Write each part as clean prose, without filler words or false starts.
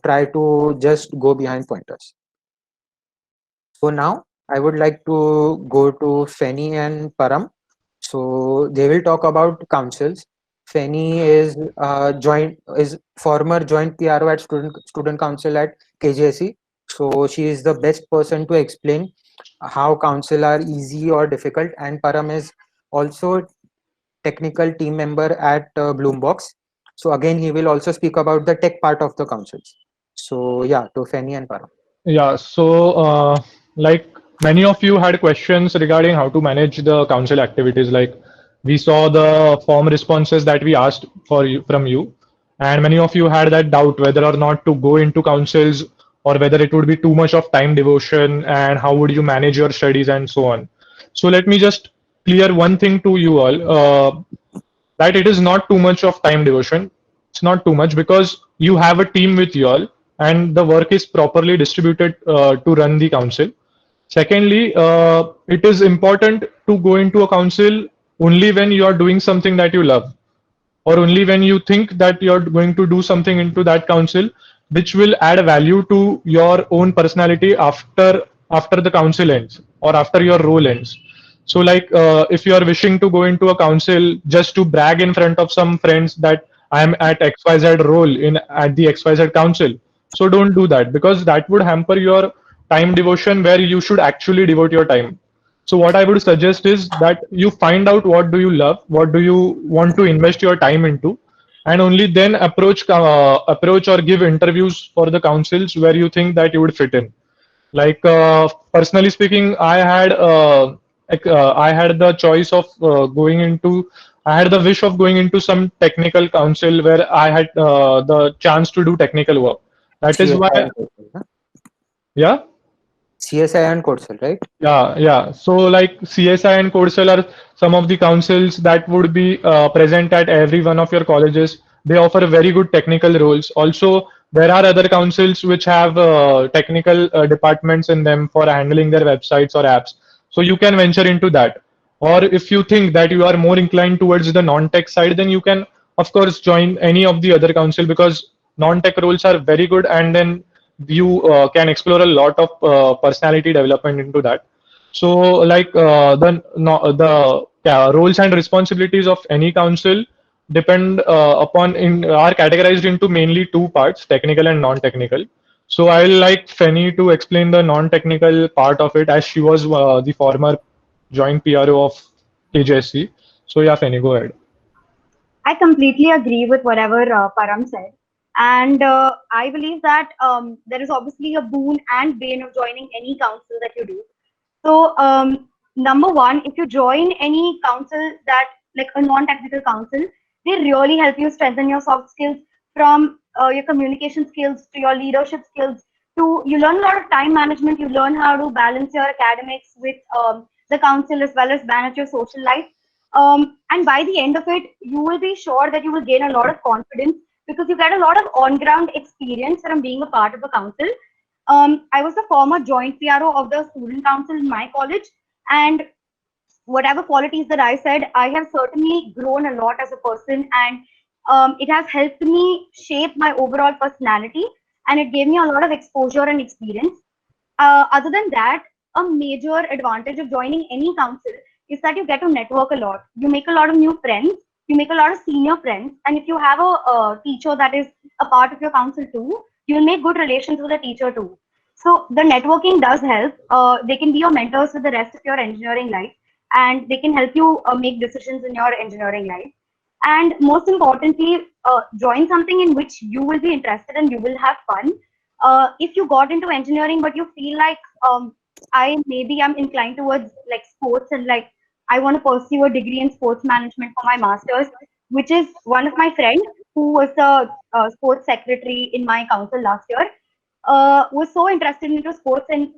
try to just go behind pointers. So now I would like to go to Feni and Param. So they will talk about councils. Feni is former joint PRO at student council at KJSE. So she is the best person to explain how council are easy or difficult. And Param is also technical team member at Bloombox. So again, he will also speak about the tech part of the councils. So yeah, to Feni and Param. Yeah, so like many of you had questions regarding how to manage the council activities. Like we saw the form responses that we asked for you from you, and many of you had that doubt whether or not to go into councils or whether it would be too much of time devotion and how would you manage your studies and so on. So let me just clear one thing to you all. That it is not too much of time devotion. It's not too much because you have a team with you all and the work is properly distributed to run the council. Secondly, it is important to go into a council only when you are doing something that you love or only when you think that you're going to do something into that council which will add value to your own personality after the council ends or after your role ends. So like if you are wishing to go into a council just to brag in front of some friends that I am at XYZ role in at the XYZ council, so don't do that because that would hamper your time devotion where you should actually devote your time. So what I would suggest is that you find out what do you love, what do you want to invest your time into, and only then approach or give interviews for the councils where you think that you would fit in. Like personally speaking, I had the choice of going into. I had the wish of going into some technical council where I had the chance to do technical work. That is CSI why, and Coastal, huh? yeah. CSI and Coastal, right? Yeah, yeah. So like CSI and Coursel are some of the councils that would be present at every one of your colleges. They offer very good technical roles. Also, there are other councils which have technical departments in them for handling their websites or apps. So you can venture into that. Or if you think that you are more inclined towards the non-tech side, then you can, of course, join any of the other council because non-tech roles are very good, and then you can explore a lot of personality development into that. So, like the no, the roles and responsibilities of any council depend upon in are categorized into mainly two parts: technical and non-technical. So, I will like Feni to explain the non-technical part of it, as she was the former joint PRO of KJSC. So, yeah, Feni, go ahead. I completely agree with whatever Param said. And I believe that there is obviously a boon and bane of joining any council that you do. So, number one, if you join any council that, like a non-technical council, they really help you strengthen your soft skills from your communication skills to your leadership skills. To you learn a lot of time management. You learn how to balance your academics with the council as well as manage your social life. And by the end of it, you will be sure that you will gain a lot of confidence because you get a lot of on-ground experience from being a part of a council. I was the former joint PRO of the student council in my college, and whatever qualities that I said, I have certainly grown a lot as a person, and it has helped me shape my overall personality, and it gave me a lot of exposure and experience. Other than that, a major advantage of joining any council is that you get to network a lot. You make a lot of new friends. You make a lot of senior friends, and if you have a teacher that is a part of your council too, you'll make good relations with the teacher too. So the networking does help. They can be your mentors for the rest of your engineering life, and they can help you make decisions in your engineering life. And most importantly, join something in which you will be interested and you will have fun. If you got into engineering but you feel like I'm inclined towards like sports and like I want to pursue a degree in sports management for my masters, which is one of my friend who was the sports secretary in my council last year, was so interested into sports and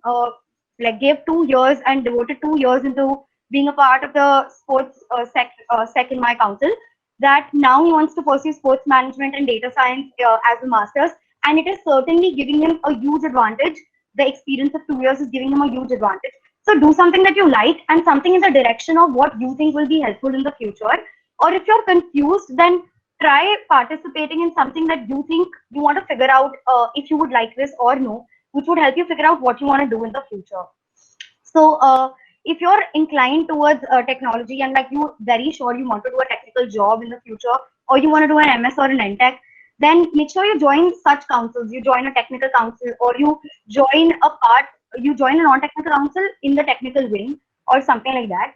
like gave 2 years and devoted 2 years into being a part of the sports sec in my council, that now he wants to pursue sports management and data science as a master's, and it is certainly giving him a huge advantage. The experience of 2 years is giving him a huge advantage. So do something that you like and something in the direction of what you think will be helpful in the future. Or if you're confused, then try participating in something that you think you want to figure out if you would like this or no, which would help you figure out what you want to do in the future. So if you're inclined towards technology and like you very sure you want to do a technical job in the future, or you want to do an MS or an NTech, then make sure you join such councils. You join a technical council, or you join a non-technical council in the technical wing or something like that.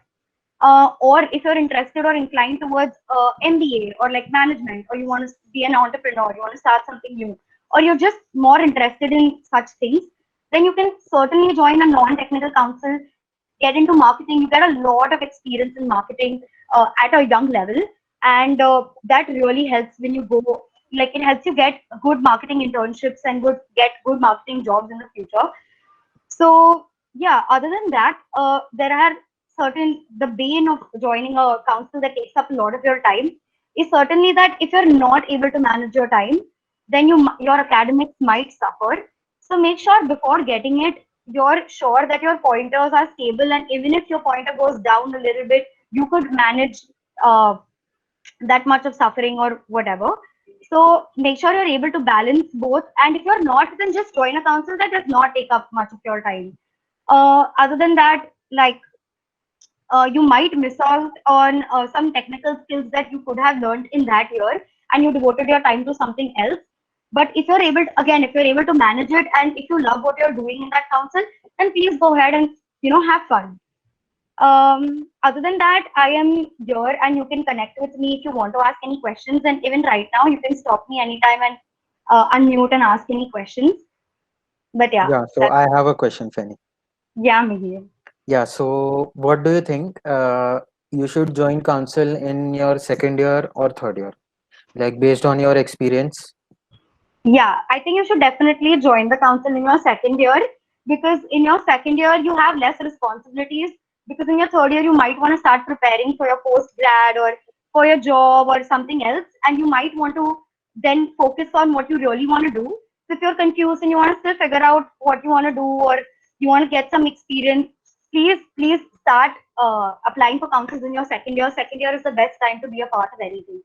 Or if you're interested or inclined towards MBA or like management, or you want to be an entrepreneur, you want to start something new, or you're just more interested in such things, then you can certainly join a non-technical council, get into marketing. You get a lot of experience in marketing at a young level, and that really helps when you go. Like it helps you get good marketing internships and get good marketing jobs in the future. So yeah, other than that, there are the bane of joining a council that takes up a lot of your time is certainly that if you're not able to manage your time, then your academics might suffer. So make sure before getting it, you're sure that your pointers are stable, and even if your pointer goes down a little bit, you could manage uh, that much of suffering or whatever. So make sure you're able to balance both. And if you're not, then just join a council that does not take up much of your time. Other than that, like you might miss out on some technical skills that you could have learned in that year, and you devoted your time to something else. But if you're able to, again, if you're able to manage it, and if you love what you're doing in that council, then please go ahead and have fun. Other than that, I am here and you can connect with me if you want to ask any questions. And even right now, you can stop me anytime and unmute and ask any questions. But yeah, Yeah, so I have a question, Fanny. yeah, Mihir. Yeah, so what do you think? You should join council in your second year or third year, like based on your experience? Yeah, I think you should definitely join the council in your second year, because in your second year you have less responsibilities. Because in your third year you might want to start preparing for your post grad or for your job or something else, and you might want to then focus on what you really want to do. So if you're confused and you want to still figure out what you want to do, or you want to get some experience, please start applying for councils in your second year. Second year is the best time to be a part of anything,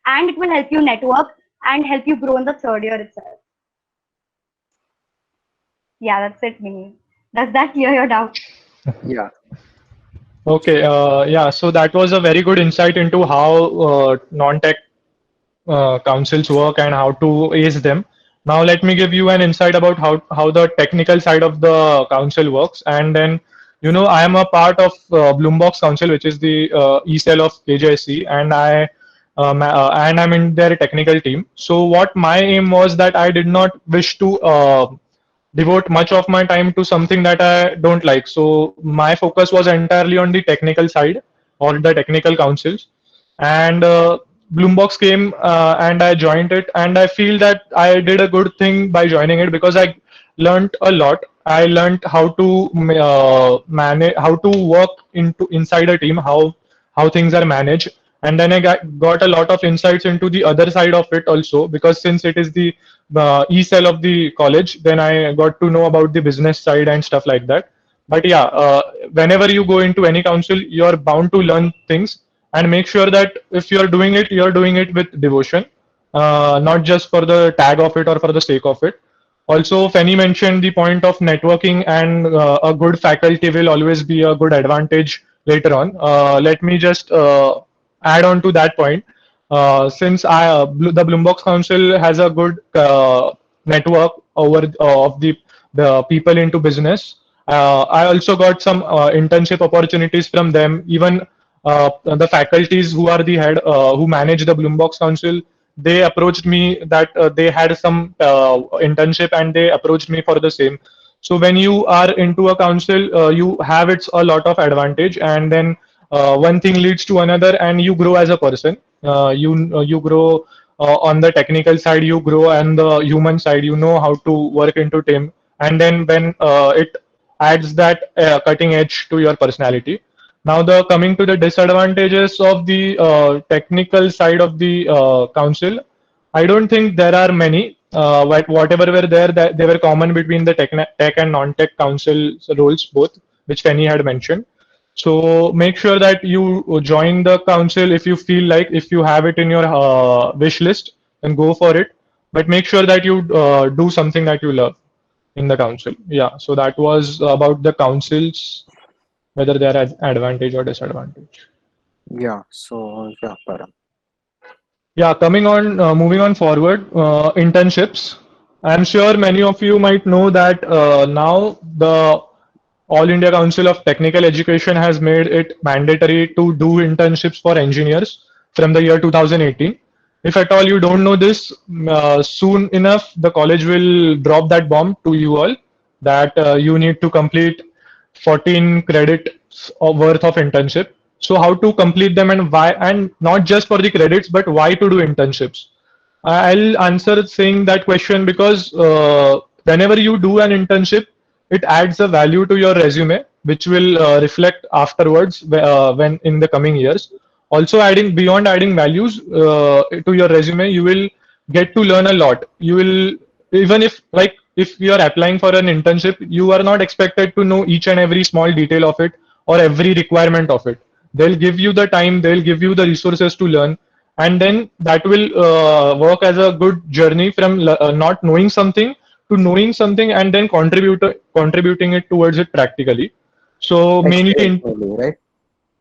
and it will help you network and help you grow in the third year itself. Yeah, that's it, me. Does that clear your doubt? Yeah. Okay, yeah, so that was a very good insight into how non-tech councils work and how to ace them. Now let me give you an insight about how the technical side of the council works. And then, I am a part of Bloombox Council, which is the e-cell of KJSC, and and I'm in their technical team. So what my aim was that I did not wish to devote much of my time to something that I don't like. So my focus was entirely on the technical side or the technical councils. And Bloombox came and I joined it, and I feel that I did a good thing by joining it because I learned a lot. I learned how to manage, how to work inside a team, how things are managed, and then I got a lot of insights into the other side of it also, because since it is the e-cell of the college, then I got to know about the business side and stuff like that. But yeah, whenever you go into any council, you're bound to learn things, and make sure that if you're doing it with devotion, not just for the tag of it or for the sake of it. Also, Fanny mentioned the point of networking, and a good faculty will always be a good advantage later on. Let me just add on to that point. Since the Bloombox Council has a good network over of the people into business, I also got some internship opportunities from them. Even the faculties who are the head, who manage the Bloombox Council, they approached me that they had some internship, and they approached me for the same. So when you are into a council, you have its a lot of advantage, and then one thing leads to another, and you grow as a person. You grow on the technical side, you grow on the human side. You know how to work into team, and then when it adds that cutting edge to your personality. Now, the coming to the disadvantages of the technical side of the council, I don't think there are many. Whatever were there, that they were common between the tech and non-tech council roles both, which Fanny had mentioned. So make sure that you join the council if you feel like, if you have it in your wish list, then go for it. But make sure that you do something that you love in the council. Yeah. So that was about the councils, whether they are advantage or disadvantage. Yeah. So yeah, Param. Yeah, coming on, moving on forward, internships. I'm sure many of you might know that now the All India Council of Technical Education has made it mandatory to do internships for engineers from the year 2018. If at all you don't know this, soon enough the college will drop that bomb to you all that you need to complete 14 credits worth of internship. So how to complete them and why, and not just for the credits, but why to do internships. I'll answer saying that question because whenever you do an internship, it adds a value to your resume, which will reflect afterwards when in the coming years. Also, adding beyond adding values to your resume, you will get to learn a lot. You will, even if you are applying for an internship, you are not expected to know each and every small detail of it or every requirement of it. They'll give you the time, they'll give you the resources to learn, and then that will work as a good journey from not knowing something to knowing something and then contributing it towards it practically. So mainly Experience value, right?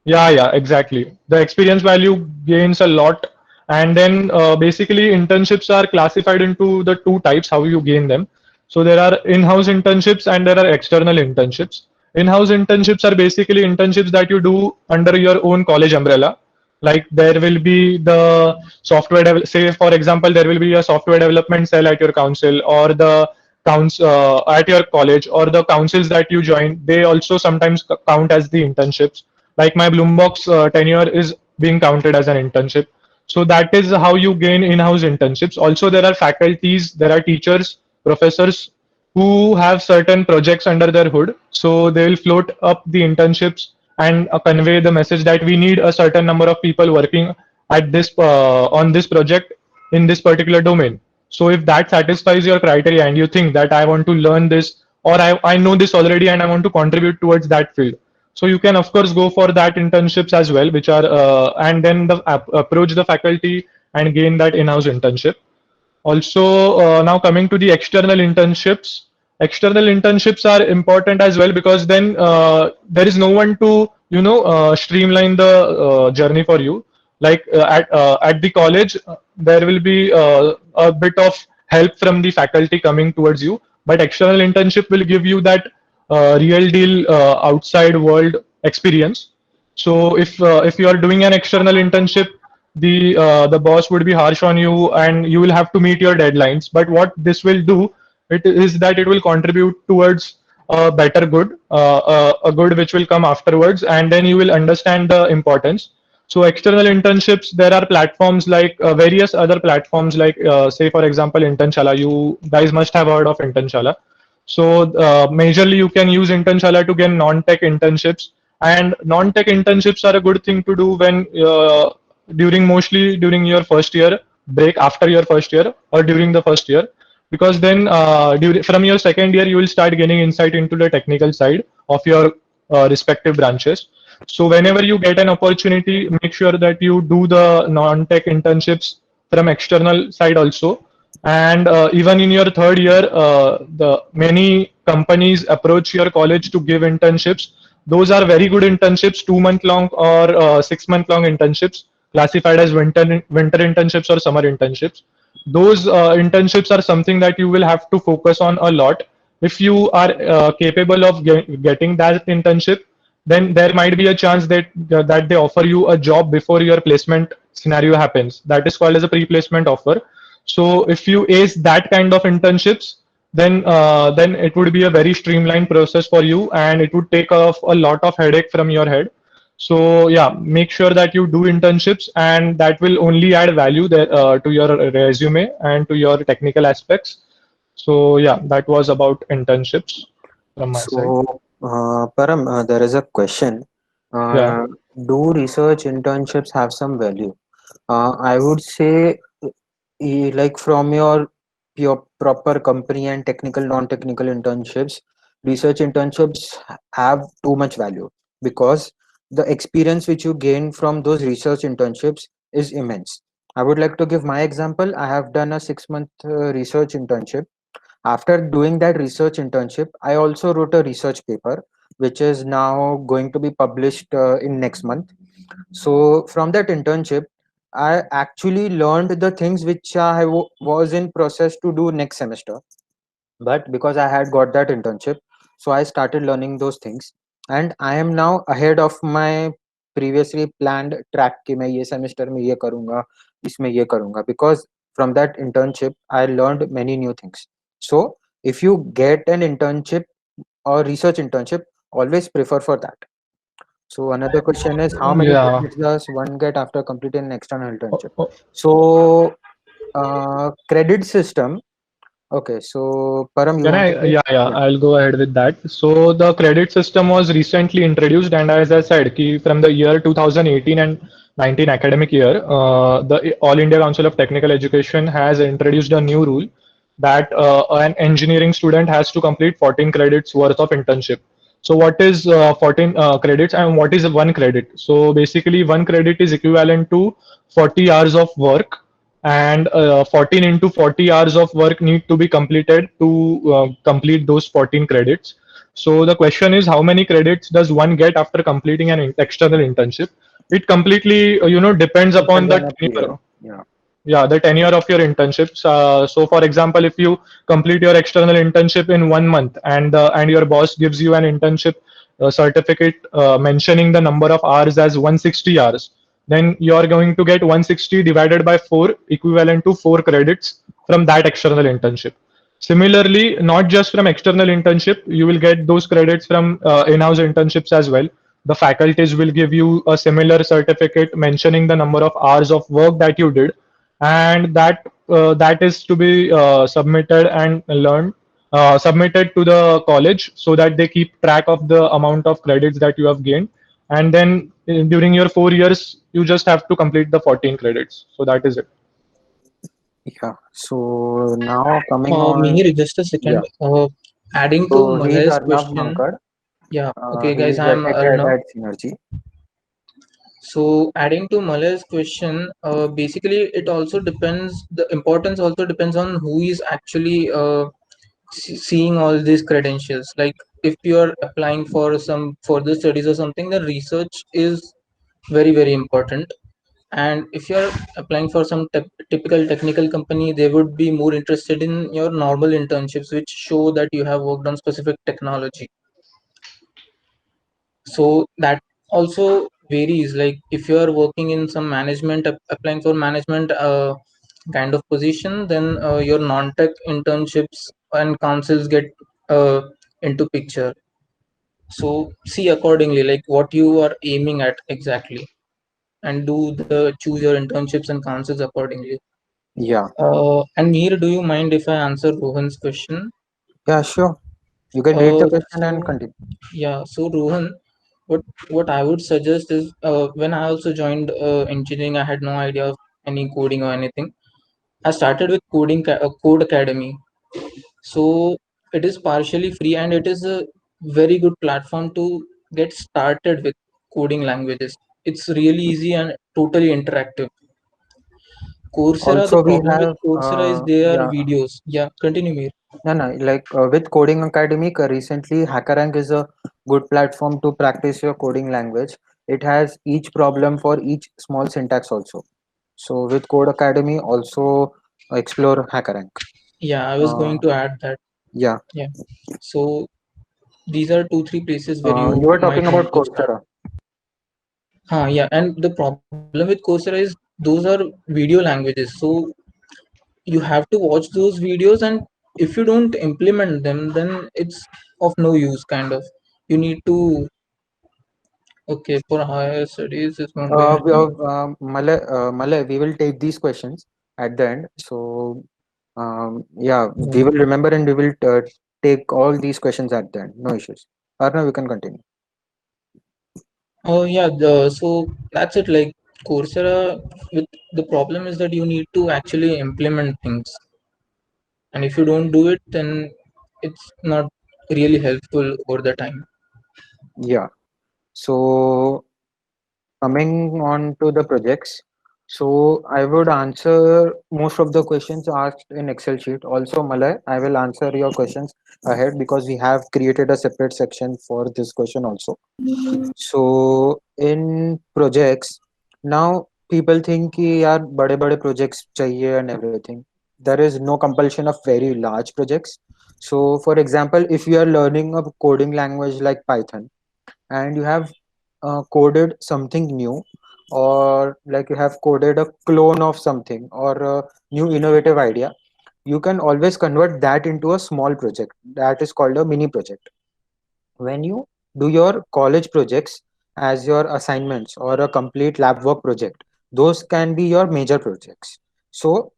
yeah, yeah, exactly. The experience value gains a lot. And then basically internships are classified into the two types, how you gain them. So there are in-house internships and there are external internships. In-house internships are basically internships that you do under your own college umbrella. Like there will be the say for example, there will be a software development cell at your council or the at your college, or the councils that you join. They also sometimes count as the internships. Like my Bloombox tenure is being counted as an internship. So that is how you gain in-house internships. Also, there are faculties, there are teachers, professors who have certain projects under their hood. So they will float up the internships and convey the message that we need a certain number of people working at this on this project in this particular domain. So if that satisfies your criteria and you think that I want to learn this, or I know this already and I want to contribute towards that field, so you can of course go for that internships as well, which are and then approach the faculty and gain that in-house internship. Also, now coming to the external internships are important as well because then there is no one to streamline the journey for you. Like at the college, there will be a bit of help from the faculty coming towards you, but external internship will give you that real deal outside world experience. So if you are doing an external internship, the boss would be harsh on you and you will have to meet your deadlines. But what this will do, it is that it will contribute towards a better good, a good which will come afterwards, and then you will understand the importance. So external internships, there are platforms like various other platforms like say for example Internshala. You guys must have heard of Internshala. So majorly you can use Internshala to get non-tech internships, and non-tech internships are a good thing to do when mostly during your first year break, after your first year or during the first year, because then from your second year you will start gaining insight into the technical side of your respective branches. So whenever you get an opportunity, make sure that you do the non-tech internships from external side also. And even in your third year, the many companies approach your college to give internships. Those are very good internships, 2 month long or 6 month long internships, classified as winter internships or summer internships. Those internships are something that you will have to focus on a lot. If you are capable of getting that internship, then there might be a chance that they offer you a job before your placement scenario happens. That is called as a pre-placement offer. So if you ace that kind of internships, then it would be a very streamlined process for you, and it would take off a lot of headache from your head. So yeah, make sure that you do internships, and that will only add value there, to your resume and to your technical aspects. So yeah, that was about internships from my side. So, Param, there is a question. Yeah. Uh, do research internships have some value? I would say, like from your proper company and technical, non-technical internships, research internships have too much value because the experience which you gain from those research internships is immense. I would like to give my example. I have done a 6 month research internship. After doing that research internship, I also wrote a research paper, which is now going to be published in next month. So from that internship, I actually learned the things which was in process to do next semester. But because I had got that internship, so I started learning those things, and I am now ahead of my previously planned track कि मैं ये semester में ये करूँगा, इसमें ये करूँगा, because from that internship I learned many new things. So if you get an internship or research internship, always prefer for that. So another question is, how many Yeah. credits does one get after completing an external Oh, internship? oh, So credit system. Okay, so Param, you Can want to I? say? Yeah, Yeah. I'll go ahead with that. So the credit system was recently introduced, and as I said, from the year 2018 and 19 academic year, the All India Council of Technical Education has introduced a new rule that an engineering student has to complete 14 credits worth of internship. So what is 14 credits and what is one credit? So basically, one credit is equivalent to 40 hours of work, and 14 into 40 hours of work need to be completed to complete those 14 credits. So the question is, how many credits does one get after completing an external internship? It completely depends upon Depends the on a period. tenure. Yeah. Yeah, the tenure of your internships. So for example, if you complete your external internship in 1 month, and your boss gives you an internship certificate mentioning the number of hours as 160 hours, then you are going to get 160 divided by 4, equivalent to 4 credits from that external internship. Similarly, not just from external internship, you will get those credits from in-house internships as well. The faculties will give you a similar certificate mentioning the number of hours of work that you did, and that is to be submitted and learned submitted to the college, so that they keep track of the amount of credits that you have gained. And then during your 4 years, you just have to complete the 14 credits. So that is it. Yeah. So now coming on. Mihir, just a Yeah. second. Adding to So he's Malay's Arnav question. Mankad. Yeah, okay, He guys, is a I'm tech head Arnav. at Synergy. So adding to Malay's question, basically it also depends. The importance also depends on who is actually seeing all these credentials. Like if you are applying for some further studies or something, the research is very important. And if you are applying for some typical technical company, they would be more interested in your normal internships, which show that you have worked on specific technology. So that also varies. Like if you are working in some management, applying for management kind of position, then your non-tech internships and councils get uh, into picture. So see accordingly, like what you are aiming at exactly, and choose your internships and councils accordingly. Yeah. And Mir, do you mind if I answer Rohan's question? Yeah, sure. You can read the question and So continue. yeah, so Rohan, what I would suggest is when I also joined engineering, I had no idea of any coding or anything. I started with Code Academy. So it is partially free and it is a very good platform to get started with coding languages. It's really easy and totally interactive. Coursera, the Also, we problem with have Coursera is their yeah. videos. Yeah, continue, Mir. No, no. Like with Coding Academy, recently HackerRank is a good platform to practice your coding language. It has each problem for each small syntax also. So with Code Academy, also explore HackerRank. Yeah, I was Uh, going to add that. yeah. Yeah. So these are 2 3 places where You you were might talking want about to start. Coursera. Yeah, and the problem with Coursera is those are video languages, so you have to watch those videos, and if you don't implement them, then it's of no use, kind of. You need to, okay, for higher studies it's not going to. Malay, we will take these questions at the end. So, yeah, we will remember and we will take all these questions at the end. No issues. Arnav, we can continue. Oh yeah, so that's it. Like Coursera, with the problem is that you need to actually implement things, and if you don't do it, then it's not really helpful over the time. Yeah. So, Coming on to the projects, so I would answer most of the questions asked in Excel sheet. Also, Malay, I will answer your questions ahead because we have created a separate section for this question also. So in projects, now people think कि यार बड़े बड़े projects चाहिए and everything. There is no compulsion of very large projects. So for example, if you are learning a coding language like Python and you have coded something new, or like you have coded a clone of something or a new innovative idea, you can always convert that into a small project that is called a mini project. When you do your college projects as your assignments or a complete lab work project, those can be your major projects. So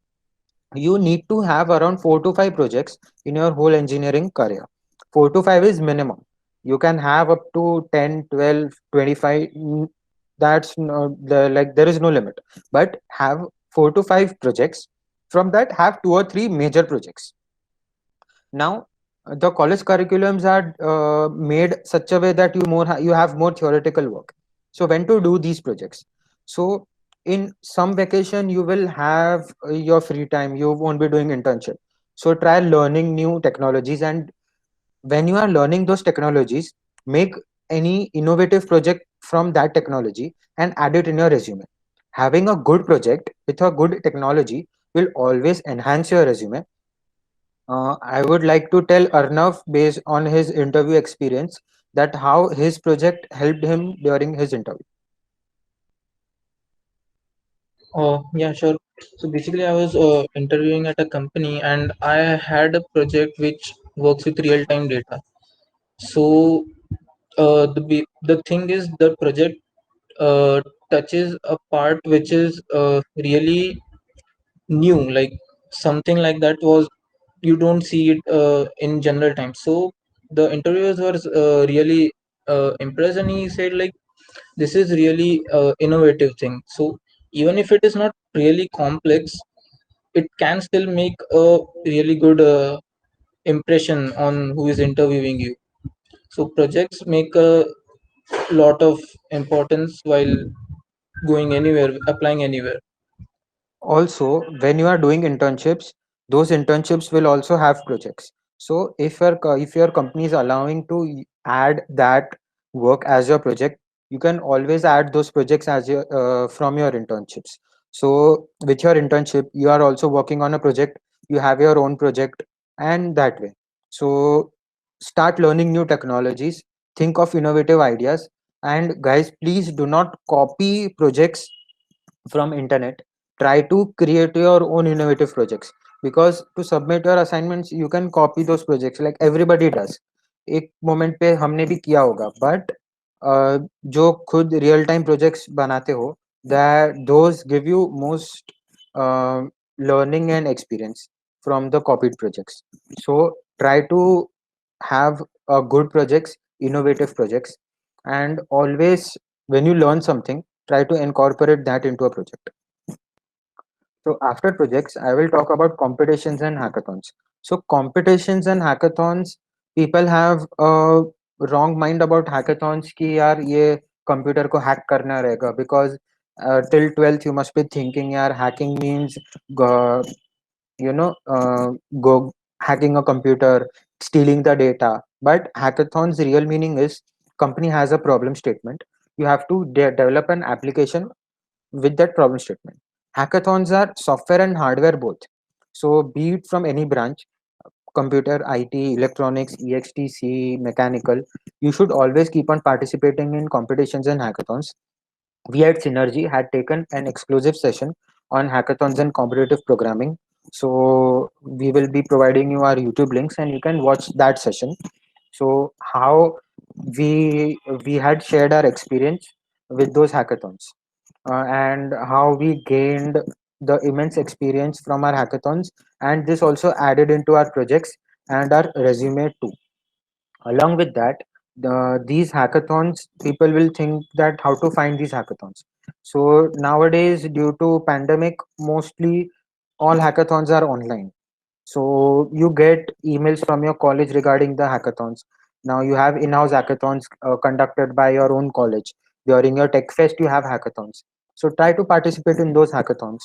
you need to have around 4 to 5 projects in your whole engineering career. 4 to 5 is minimum. You can have up to 10, 12, 25. That's no, like there is no limit, but have 4 to 5 projects. From that, have 2 or 3 major projects. Now the college curriculums are made such a way that you have more theoretical work. So when to do these projects? So in some vacation you will have your free time, you won't be doing internship, so try learning new technologies, and when you are learning those technologies, make any innovative project from that technology and add it in your resume. Having a good project with a good technology will always enhance your resume. I would like to tell Arnav, based on his interview experience, that how his project helped him during his interview. Yeah, sure. So basically, I was interviewing at a company, and I had a project which works with real-time data. So the thing is, the project touches a part which is really new, like something like that was you don't see it in general time. So the interviewers were really impressed, and he said like this is really innovative thing. So even if it is not really complex, it can still make a really good impression on who is interviewing you. So projects make a lot of importance while going anywhere, applying anywhere. Also, when you are doing internships, those internships will also have projects. So if your company is allowing to add that work as your project, you can always add those projects as your from your internships. So with your internship, you are also working on a project, you have your own project, and that way. So start learning new technologies, think of innovative ideas, and guys, please do not copy projects from internet. Try to create your own innovative projects, because to submit your assignments you can copy those projects like everybody does. एक moment पे हमने भी किया होगा, but जो खुद real time projects बनाते हो, that those give you most learning and experience from the copied projects. So try to have good projects, innovative projects, and always when you learn something, try to incorporate that into a project. So after projects, I will talk about competitions and hackathons. So competitions and hackathons, people have a wrong mind about hackathons कि यार ये computer को hack करना रहेगा, because till 12th you must be thinking यार hacking means go, go hacking a computer, stealing the data. But hackathons real meaning is company has a problem statement, you have to develop an application with that problem statement. Hackathons are software and hardware both. So be it from any branch, computer, IT, electronics, EXTC, mechanical, you should always keep on participating in competitions and hackathons. We at Synergy had taken an exclusive session on hackathons and competitive programming. So we will be providing you our YouTube links and you can watch that session. So how we had shared our experience with those hackathons, and how we gained the immense experience from our hackathons, and this also added into our projects and our resume too. Along with that, these hackathons, people will think that how to find these hackathons. So nowadays, due to pandemic, mostly all hackathons are online. So you get emails from your college regarding the hackathons. Now you have in-house hackathons conducted by your own college. During your tech fest, you have hackathons. So try to participate in those hackathons.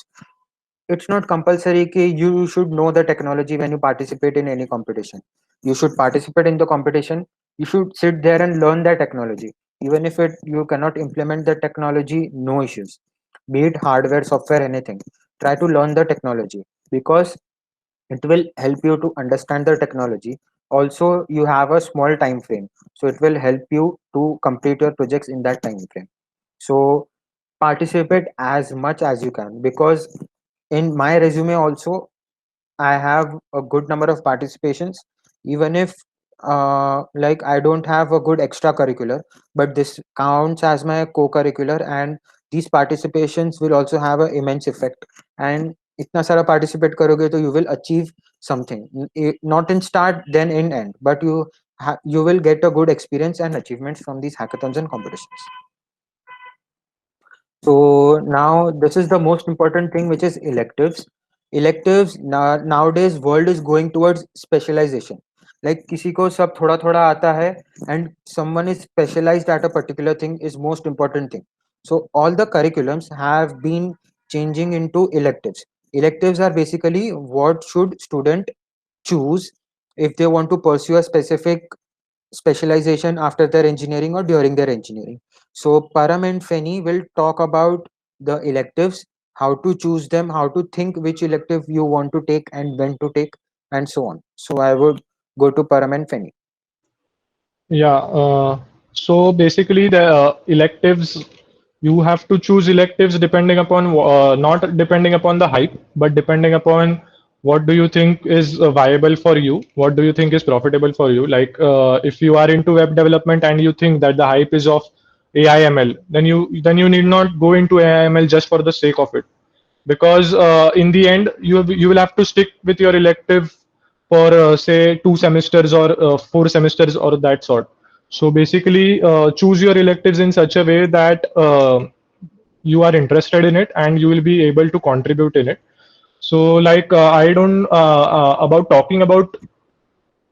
It's not compulsory ki you should know the technology when you participate in any competition. You should participate in the competition. You should sit there and learn the technology. Even if you cannot implement the technology, no issues. Be it hardware, software, anything. Try to learn the technology because it will help you to understand the technology. Also, you have a small time frame, so it will help you to complete your projects in that time frame. So participate as much as you can, because in my resume also I have a good number of participations, even if like I don't have a good extracurricular, but this counts as my co-curricular, and these participations will also have an immense effect. And इतना सारा participate करोगे तो you will achieve something, not in start then in end, but you will get a good experience and achievements from these hackathons and competitions. So now this is the most important thing, which is electives. Electives nowadays world is going towards specialization. Like किसी को सब थोड़ा थोड़ा आता है, and someone is specialized at a particular thing is most important thing. So all the curriculums have been changing into electives. Electives are basically what should student choose if they want to pursue a specific specialization after their engineering or during their engineering. So Param and Feni will talk about the electives, how to choose them, how to think which elective you want to take and when to take, and so on. So I would go to Param and Feni. Yeah, so basically the electives, you have to choose electives depending upon, not depending upon the hype, but depending upon what do you think is viable for you, what do you think is profitable for you. Like if you are into web development and you think that the hype is of AIML, then you need not go into AIML just for the sake of it, because in the end you will have to stick with your elective for say 2 semesters or 4 semesters or that sort. So basically choose your electives in such a way that you are interested in it and you will be able to contribute in it. So like I don't about talking about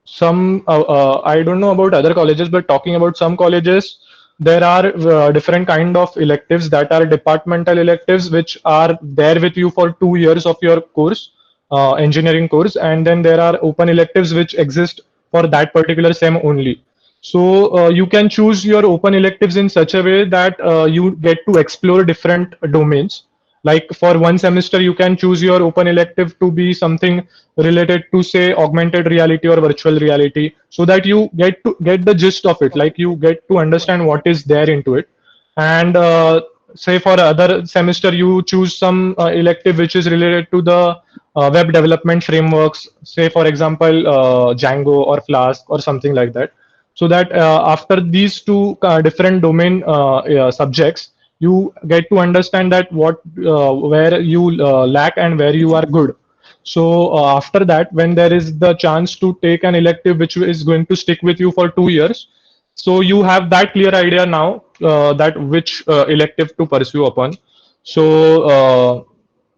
some I don't know about other colleges, but talking about some colleges, there are different kind of electives that are departmental electives, which are there with you for 2 years of your course, engineering course, and then there are open electives which exist for that particular sem only. So you can choose your open electives in such a way that you get to explore different domains. Like for 1 semester, you can choose your open elective to be something related to say augmented reality or virtual reality, so that you get the gist of it, like you get to understand what is there into it. And say for other semester, you choose some elective which is related to the web development frameworks, say for example Django or Flask or something like that, so that after these two different domain subjects, you get to understand that what where you lack and where you are good. So after that, when there is the chance to take an elective which is going to stick with you for 2 years, so you have that clear idea now that which elective to pursue upon. So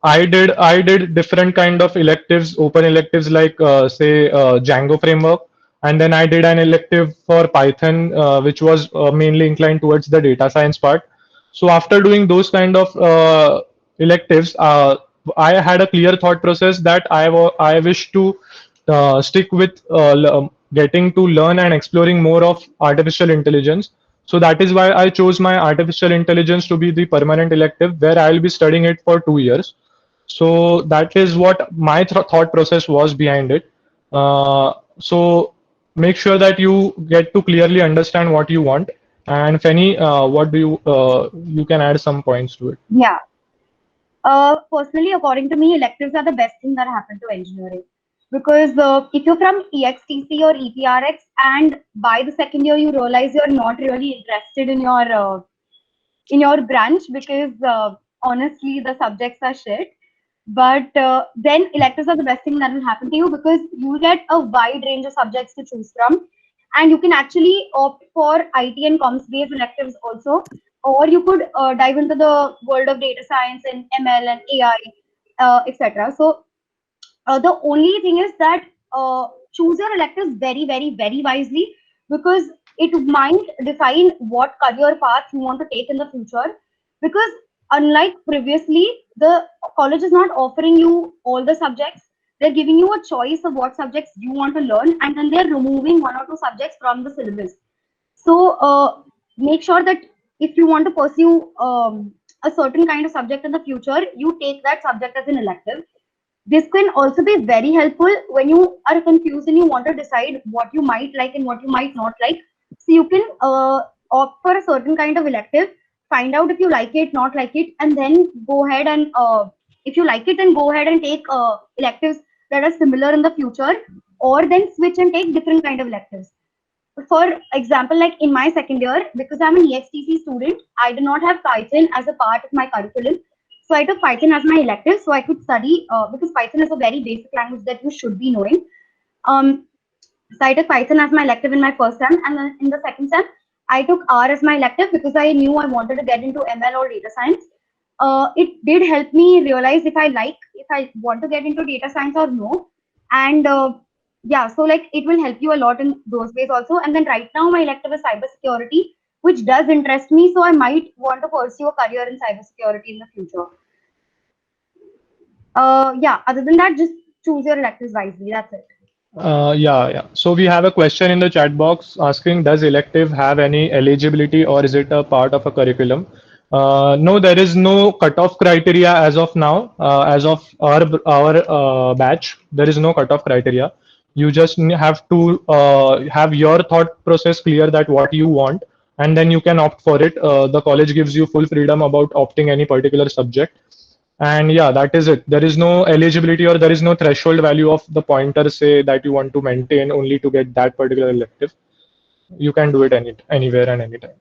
I did different kind of electives, open electives, like say Django framework, and then I did an elective for Python, which was mainly inclined towards the data science part. So after doing those kind of electives, I had a clear thought process that I wish to stick with getting to learn and exploring more of artificial intelligence. So that is why I chose my artificial intelligence to be the permanent elective, where I will be studying it for 2 years. So that is what my thought process was behind it. So make sure that you get to clearly understand what you want. And Fanny, what do you can add some points to it. Yeah. Personally, according to me, electives are the best thing that happened to engineering. Because if you're from EXTC or EPRX, and by the second year you realize you're not really interested in your branch, because honestly the subjects are shit. But then electives are the best thing that will happen to you, because you get a wide range of subjects to choose from, and you can actually opt for IT and comms based electives also, or you could dive into the world of data science and ML and AI, etc. So the only thing is that choose your electives very, very, very wisely, because it might define what career path you want to take in the future. Because unlike previously, the college is not offering you all the subjects. They're giving you a choice of what subjects you want to learn, and then they're removing one or two subjects from the syllabus. So make sure that if you want to pursue a certain kind of subject in the future, you take that subject as an elective. This can also be very helpful when you are confused and you want to decide what you might like and what you might not like. So you can opt for a certain kind of elective, find out if you like it, not like it, and then go ahead and if you like it, then go ahead and take electives that are similar in the future, or then switch and take different kind of electives. For example, like in my second year, because I'm an EXTC student, I did not have Python as a part of my curriculum. So I took Python as my elective, so I could study because Python is a very basic language that you should be knowing. So I took Python as my elective in my first sem, and then in the second sem, I took R as my elective because I knew I wanted to get into ML or data science. It did help me realize if I want to get into data science or no. And yeah, so like it will help you a lot in those ways also. And then right now my elective is cybersecurity, which does interest me, so I might want to pursue a career in cybersecurity in the future. Yeah, other than that, just choose your electives wisely. That's it. Yeah. So we have a question in the chat box asking, does elective have any eligibility or is it a part of a curriculum? No, there is no cutoff criteria as of now. As of our batch, there is no cutoff criteria. You just have to have your thought process clear that what you want, and then you can opt for it. The college gives you full freedom about opting any particular subject. And yeah, that is it. There is no eligibility or there is no threshold value of the pointer, say, that you want to maintain only to get that particular elective. You can do it anywhere and anytime.